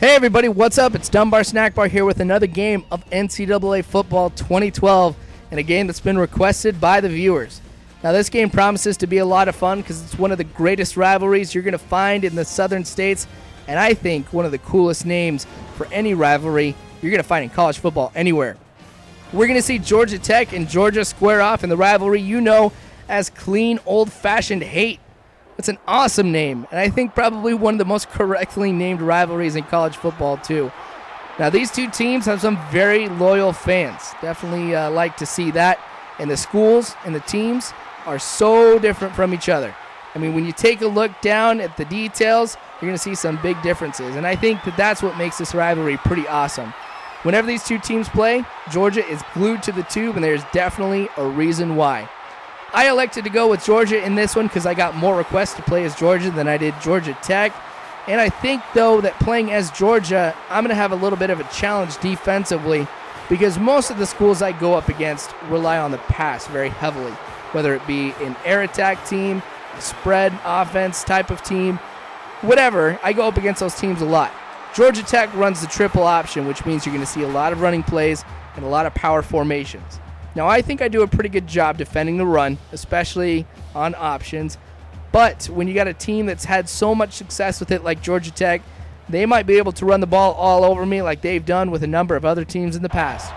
Hey everybody, what's up? It's Dunbar Snack Bar here with another game of NCAA Football 2012 and a game that's been requested by the viewers. Now this game promises to be a lot of fun because it's one of the greatest rivalries you're going to find in the southern states, and I think one of the coolest names for any rivalry you're going to find in college football anywhere. We're going to see Georgia Tech and Georgia square off in the rivalry you know as clean, old-fashioned hate. It's an awesome name, and I think probably one of the most correctly named rivalries in college football, too. Now, these two teams have some very loyal fans. Definitely like to see that. And the schools and the teams are so different from each other. I mean, when you take a look down at the details, you're going to see some big differences. And I think that that's what makes this rivalry pretty awesome. Whenever these two teams play, Georgia is glued to the tube, and there's definitely a reason why. I elected to go with Georgia in this one because I got more requests to play as Georgia than I did Georgia Tech. And I think, though, that playing as Georgia, I'm going to have a little bit of a challenge defensively because most of the schools I go up against rely on the pass very heavily, whether it be an air attack team, spread offense type of team, whatever. I go up against those teams a lot. Georgia Tech runs the triple option, which means you're going to see a lot of running plays and a lot of power formations. Now, I think I do a pretty good job defending the run, especially on options. But when you got a team that's had so much success with it like Georgia Tech, they might be able to run the ball all over me like they've done with a number of other teams in the past.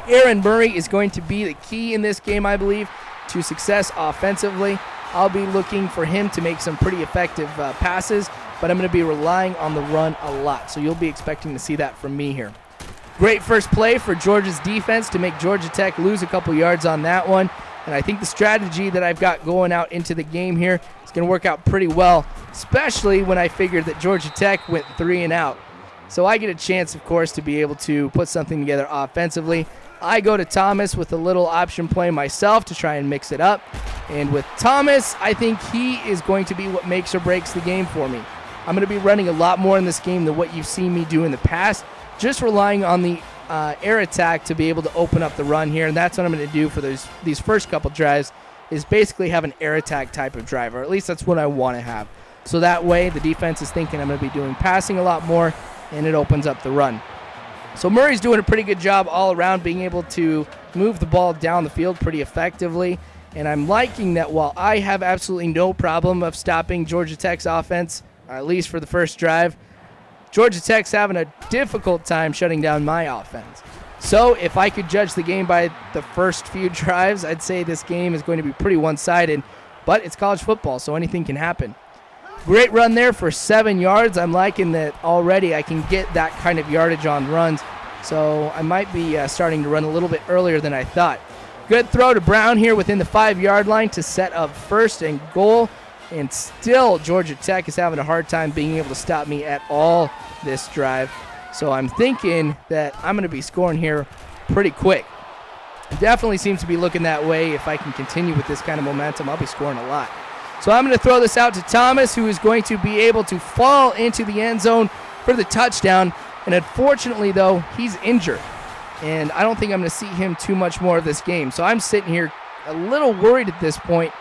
Aaron Murray is going to be the key in this game, I believe, to success offensively. I'll be looking for him to make some pretty effective passes, but I'm going to be relying on the run a lot. So you'll be expecting to see that from me here. Great first play for Georgia's defense to make Georgia Tech lose a couple yards on that one. And I think the strategy that I've got going out into the game here is going to work out pretty well, especially when I figured that Georgia Tech went 3 and out. So I get a chance, of course, to be able to put something together offensively. I go to Thomas with a little option play myself to try and mix it up. And with Thomas, I think he is going to be what makes or breaks the game for me. I'm going to be running a lot more in this game than what you've seen me do in the past, just relying on the air attack to be able to open up the run here, and that's what I'm going to do for these first couple drives is basically have an air attack type of drive, or at least that's what I want to have. So that way the defense is thinking I'm going to be doing passing a lot more, and it opens up the run. So Murray's doing a pretty good job all around being able to move the ball down the field pretty effectively, and I'm liking that while I have absolutely no problem of stopping Georgia Tech's offense, at least for the first drive, Georgia Tech's having a difficult time shutting down my offense. So if I could judge the game by the first few drives, I'd say this game is going to be pretty one-sided, but it's college football, so anything can happen. Great run there for 7 yards. I'm liking that already I can get that kind of yardage on runs, so I might be starting to run a little bit earlier than I thought. Good throw to Brown here within the 5-yard line to set up first and goal. And still, Georgia Tech is having a hard time being able to stop me at all this drive. So I'm thinking that I'm going to be scoring here pretty quick. It definitely seems to be looking that way. If I can continue with this kind of momentum, I'll be scoring a lot. So I'm going to throw this out to Thomas, who is going to be able to fall into the end zone for the touchdown. And unfortunately, though, he's injured. And I don't think I'm going to see him too much more of this game. So I'm sitting here a little worried at this point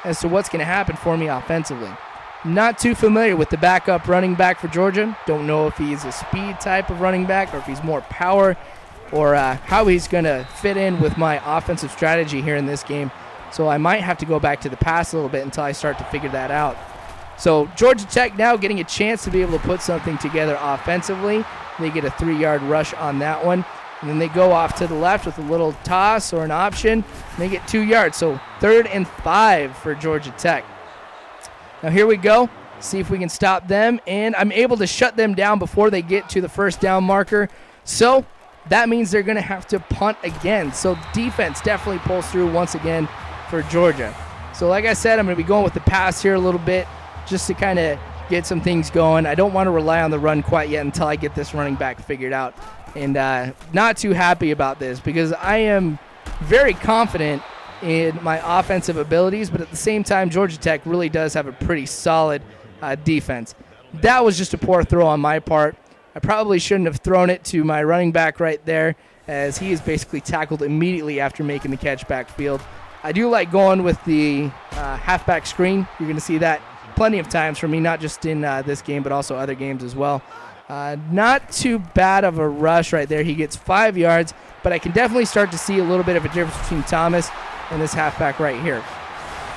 as to what's going to happen for me offensively. Not too familiar with the backup running back for Georgia. Don't know if he's a speed type of running back or if he's more power or how he's going to fit in with my offensive strategy here in this game. So I might have to go back to the pass a little bit until I start to figure that out. So Georgia Tech now getting a chance to be able to put something together offensively. They get a 3-yard rush on that one. And then they go off to the left with a little toss or an option, and they get 2 yards. So 3rd and 5 for Georgia Tech. Now here we go. See if we can stop them. And I'm able to shut them down before they get to the first down marker. So that means they're going to have to punt again. So defense definitely pulls through once again for Georgia. So like I said, I'm going to be going with the pass here a little bit just to kind of get some things going. I don't want to rely on the run quite yet until I get this running back figured out. And not too happy about this because I am very confident in my offensive abilities, but at the same time, Georgia Tech really does have a pretty solid defense. That was just a poor throw on my part. I probably shouldn't have thrown it to my running back right there, as he is basically tackled immediately after making the catch backfield. I do like going with the halfback screen. You're going to see that plenty of times for me, not just in this game, but also other games as well. Not too bad of a rush right there. He gets 5 yards, but I can definitely start to see a little bit of a difference between Thomas and this halfback right here.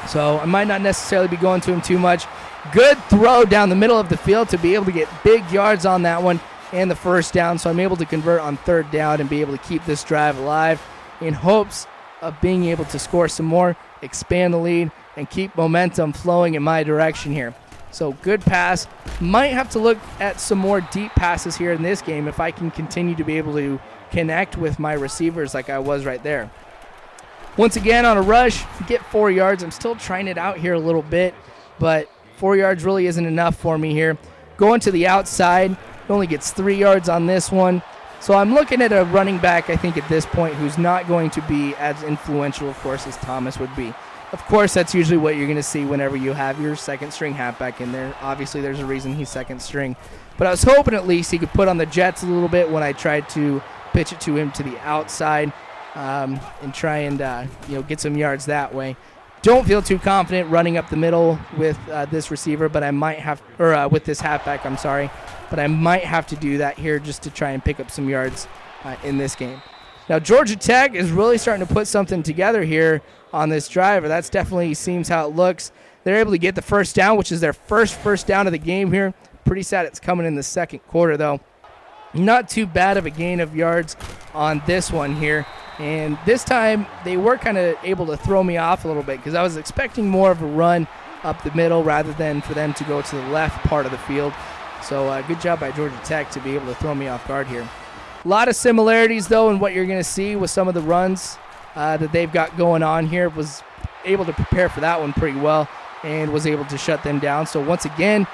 So I might not necessarily be going to him too much. Good throw down the middle of the field to be able to get big yards on that one and the first down. So I'm able to convert on third down and be able to keep this drive alive in hopes of being able to score some more, expand the lead, and keep momentum flowing in my direction here. So good pass. Might have to look at some more deep passes here in this game if I can continue to be able to connect with my receivers like I was right there. Once again on a rush, get 4 yards. I'm still trying it out here a little bit, but 4 yards really isn't enough for me here. Going to the outside, he only gets 3 yards on this one. So I'm looking at a running back, I think, at this point who's not going to be as influential, of course, as Thomas would be. Of course, that's usually what you're going to see whenever you have your second-string halfback in there. Obviously, there's a reason he's second-string. But I was hoping at least he could put on the Jets a little bit when I tried to pitch it to him to the outside and try and get some yards that way. Don't feel too confident running up the middle with this receiver, but I might have, or with this halfback, I'm sorry. But I might have to do that here just to try and pick up some yards in this game. Now, Georgia Tech is really starting to put something together here on this drive, or that's definitely seems how it looks. They're able to get the first down, which is their first down of the game here. Pretty sad it's coming in the second quarter, though. Not too bad of a gain of yards on this one here. And this time, they were kind of able to throw me off a little bit because I was expecting more of a run up the middle rather than for them to go to the left part of the field. So good job by Georgia Tech to be able to throw me off guard here. A lot of similarities, though, in what you're going to see with some of the runs that they've got going on here. Was able to prepare for that one pretty well and was able to shut them down. So once again,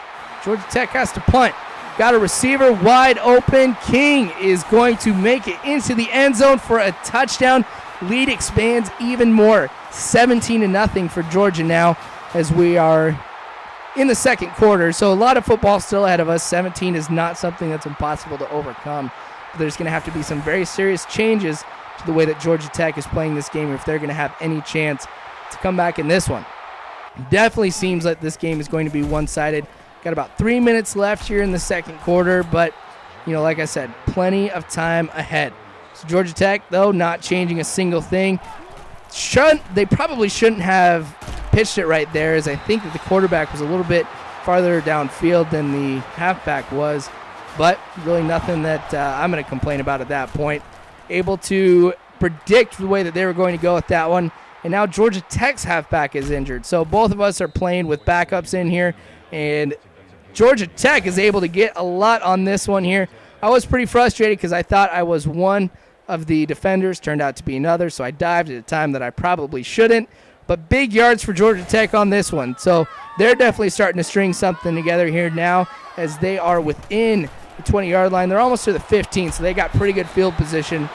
Georgia Tech has to punt. Got a receiver wide open. King is going to make it into the end zone for a touchdown. Lead expands even more. 17-0 for Georgia now as we are in the second quarter. So a lot of football still ahead of us. 17 is not something that's impossible to overcome. But there's going to have to be some very serious changes to the way that Georgia Tech is playing this game if they're going to have any chance to come back in this one. Definitely seems like this game is going to be one-sided. Got about 3 minutes left here in the second quarter, but, like I said, plenty of time ahead. So Georgia Tech, though, not changing a single thing. They probably shouldn't have pitched it right there, as I think that the quarterback was a little bit farther downfield than the halfback was, but really nothing that I'm going to complain about at that point. Able to predict the way that they were going to go with that one, and now Georgia Tech's halfback is injured. So both of us are playing with backups in here, and Georgia Tech is able to get a lot on this one here. I was pretty frustrated because I thought I was one of the defenders, turned out to be another, so I dived at a time that I probably shouldn't. But big yards for Georgia Tech on this one. So they're definitely starting to string something together here now as they are within the 20-yard line. They're almost to the 15, so they got pretty good field position.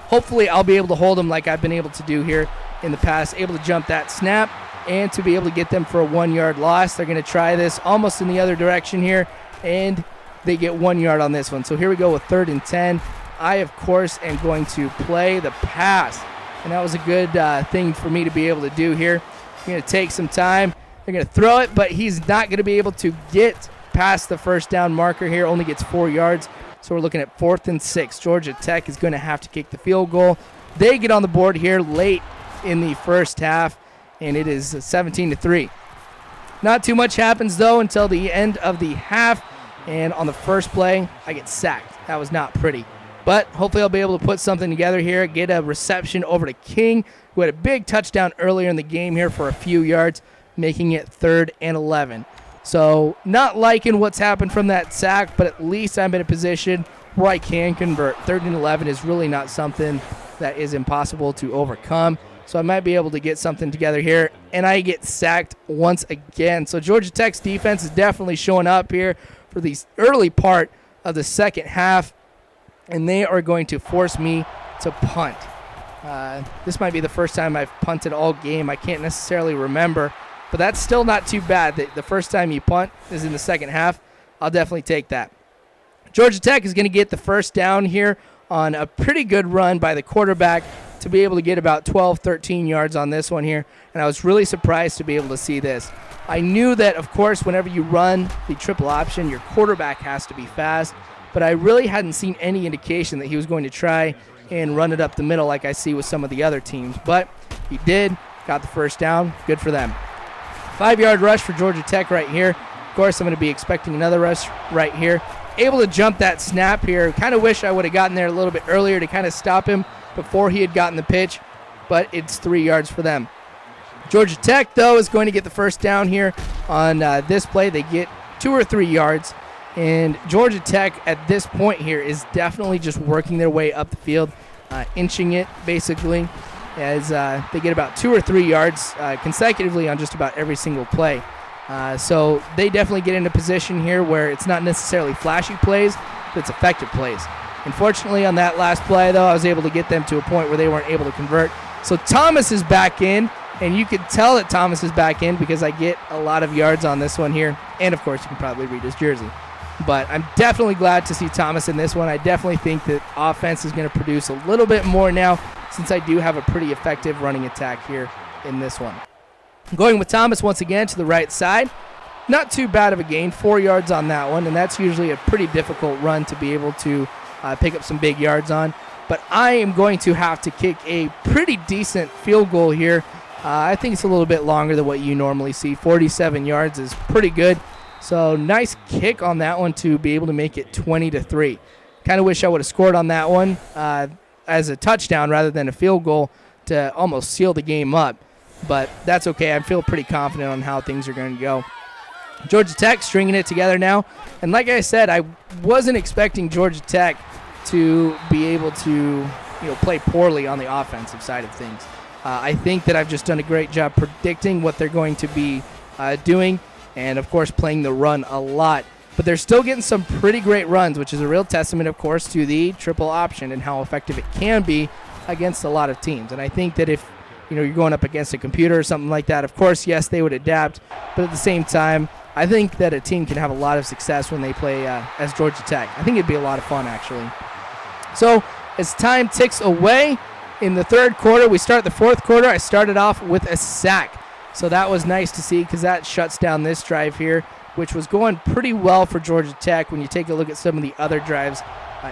Hopefully I'll be able to hold them like I've been able to do here in the past, able to jump that snap and to be able to get them for a 1-yard loss. They're going to try this almost in the other direction here, and they get 1 yard on this one. So here we go with 3rd and 10. I, of course, am going to play the pass, and that was a good thing for me to be able to do here. I'm going to take some time. They're going to throw it, but he's not going to be able to get past the first down marker here. Only gets 4 yards, so we're looking at 4th and 6. Georgia Tech is going to have to kick the field goal. They get on the board here late in the first half, and it is 17-3. Not too much happens, though, until the end of the half, and on the first play, I get sacked. That was not pretty. But hopefully I'll be able to put something together here, get a reception over to King, who had a big touchdown earlier in the game here for a few yards, making it 3rd and 11. So not liking what's happened from that sack, but at least I'm in a position where I can convert. 3rd and 11 is really not something that is impossible to overcome. So I might be able to get something together here, and I get sacked once again. So Georgia Tech's defense is definitely showing up here for the early part of the second half, and they are going to force me to punt. This might be the first time I've punted all game. I can't necessarily remember, but that's still not too bad. The first time you punt is in the second half. I'll definitely take that. Georgia Tech is going to get the first down here on a pretty good run by the quarterback to be able to get about 12, 13 yards on this one here, and I was really surprised to be able to see this. I knew that, of course, whenever you run the triple option, your quarterback has to be fast, but I really hadn't seen any indication that he was going to try and run it up the middle like I see with some of the other teams. But he did, got the first down. Good for them. 5-yard rush for Georgia Tech right here. Of course, I'm going to be expecting another rush right here. Able to jump that snap here. Kind of wish I would have gotten there a little bit earlier to kind of stop him before he had gotten the pitch, but it's 3 yards for them. Georgia Tech, though, is going to get the first down here on this play. They get 2 or 3 yards, and Georgia Tech at this point here is definitely just working their way up the field, inching it basically, as they get about 2 or 3 yards consecutively on just about every single play. So they definitely get into position here where it's not necessarily flashy plays, but it's effective plays. Unfortunately, on that last play, though, I was able to get them to a point where they weren't able to convert. So Thomas is back in, and you can tell that Thomas is back in because I get a lot of yards on this one here. And, of course, you can probably read his jersey. But I'm definitely glad to see Thomas in this one. I definitely think that offense is going to produce a little bit more now since I do have a pretty effective running attack here in this one. Going with Thomas once again to the right side. Not too bad of a gain, 4 yards on that one, and that's usually a pretty difficult run to be able to pick up some big yards on. But I am going to have to kick a pretty decent field goal here. I think it's a little bit longer than what you normally see. 47 yards is pretty good. So nice kick on that one to be able to make it 20-3. Kind of wish I would have scored on that one as a touchdown rather than a field goal to almost seal the game up. But that's okay. I feel pretty confident on how things are going to go. Georgia Tech stringing it together now. And like I said, I wasn't expecting Georgia Tech to be able to play poorly on the offensive side of things. I think that I've just done a great job predicting what they're going to be doing and, of course, playing the run a lot. But they're still getting some pretty great runs, which is a real testament, of course, to the triple option and how effective it can be against a lot of teams. And I think that if you're going up against a computer or something like that, of course, yes, they would adapt. But at the same time, I think that a team can have a lot of success when they play as Georgia Tech. I think it'd be a lot of fun, actually. So as time ticks away in the third quarter, we start the fourth quarter. I started off with a sack. So that was nice to see because that shuts down this drive here, which was going pretty well for Georgia Tech when you take a look at some of the other drives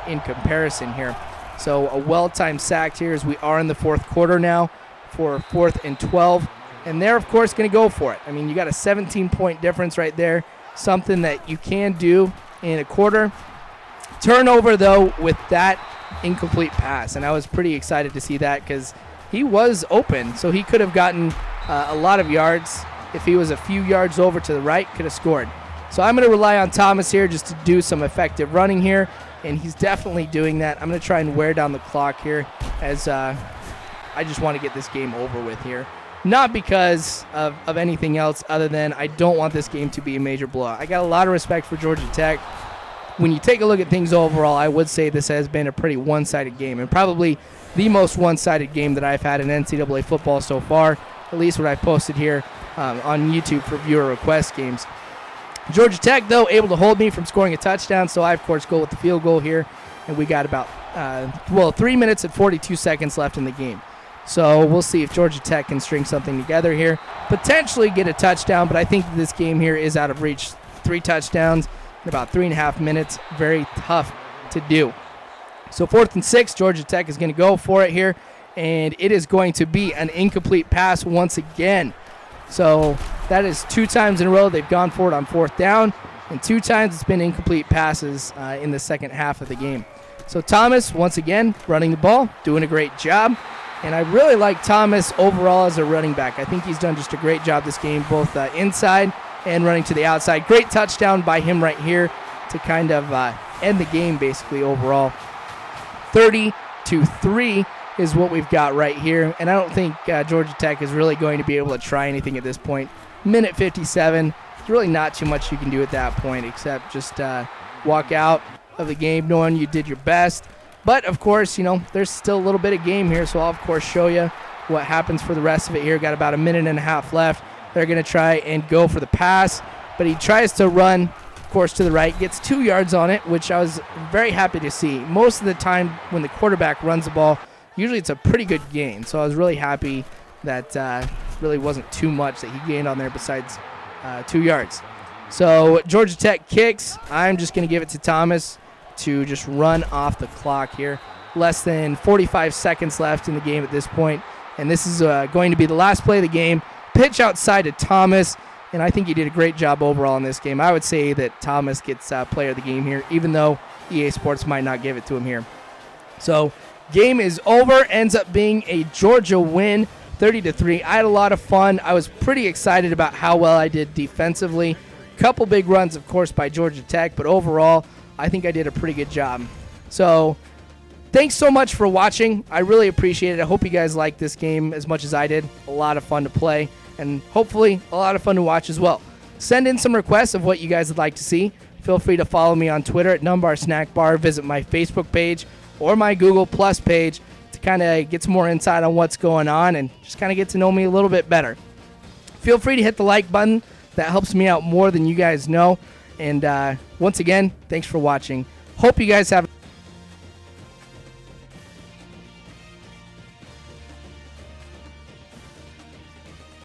in comparison here. So a well-timed sack here as we are in the fourth quarter now for 4th and 12. And they're, of course, going to go for it. I mean, you got a 17-point difference right there, something that you can do in a quarter. Turnover, though, with that incomplete pass. And I was pretty excited to see that because he was open, so he could have gotten a lot of yards. If he was a few yards over to the right, could have scored. So I'm going to rely on Thomas here just to do some effective running here, and he's definitely doing that. I'm going to try and wear down the clock here as I just want to get this game over with here. Not because of anything else other than I don't want this game to be a major blowout. I got a lot of respect for Georgia Tech. When you take a look at things overall, I would say this has been a pretty one-sided game, and probably the most one-sided game that I've had in NCAA football so far, at least what I've posted here on YouTube for viewer request games. Georgia Tech, though, able to hold me from scoring a touchdown, so I, of course, go with the field goal here, and we got about 3 minutes and 42 seconds left in the game. So we'll see if Georgia Tech can string something together here, potentially get a touchdown, but I think that this game here is out of reach. 3 touchdowns in about 3.5 minutes, very tough to do. So 4th and 6, Georgia Tech is going to go for it here, and it is going to be an incomplete pass once again. So that is 2 times in a row they've gone for it on 4th down, and 2 times it's been incomplete passes in the second half of the game. So Thomas, once again, running the ball, doing a great job. And I really like Thomas overall as a running back. I think he's done just a great job this game, both inside and running to the outside. Great touchdown by him right here to kind of end the game basically overall. 30-3 is what we've got right here. And I don't think Georgia Tech is really going to be able to try anything at this point. Minute 57, there's really not too much you can do at that point except just walk out of the game knowing you did your best. But, of course, there's still a little bit of game here, so I'll, of course, show you what happens for the rest of it here. Got about a minute and a half left. They're going to try and go for the pass, but he tries to run, of course, to the right, gets 2 yards on it, which I was very happy to see. Most of the time when the quarterback runs the ball, usually it's a pretty good gain. So I was really happy that really wasn't too much that he gained on there besides 2 yards. So Georgia Tech kicks. I'm just going to give it to Thomas to just run off the clock here. Less than 45 seconds left in the game at this point, and this is going to be the last play of the game. Pitch outside to Thomas, and I think he did a great job overall in this game. I would say that Thomas gets player of the game here, even though EA Sports might not give it to him here. So game is over. Ends up being a Georgia win, 30-3. I had a lot of fun. I was pretty excited about how well I did defensively. Couple big runs, of course, by Georgia Tech, but overall, I think I did a pretty good job. So thanks so much for watching. I really appreciate it. I hope you guys liked this game as much as I did. A lot of fun to play, and hopefully a lot of fun to watch as well. Send in some requests of what you guys would like to see. Feel free to follow me on Twitter at Numbar Snack Bar. Visit my Facebook page or my Google Plus page to kind of get some more insight on what's going on and just kind of get to know me a little bit better. Feel free to hit the like button. That helps me out more than you guys know. And once again, thanks for watching. Hope you guys have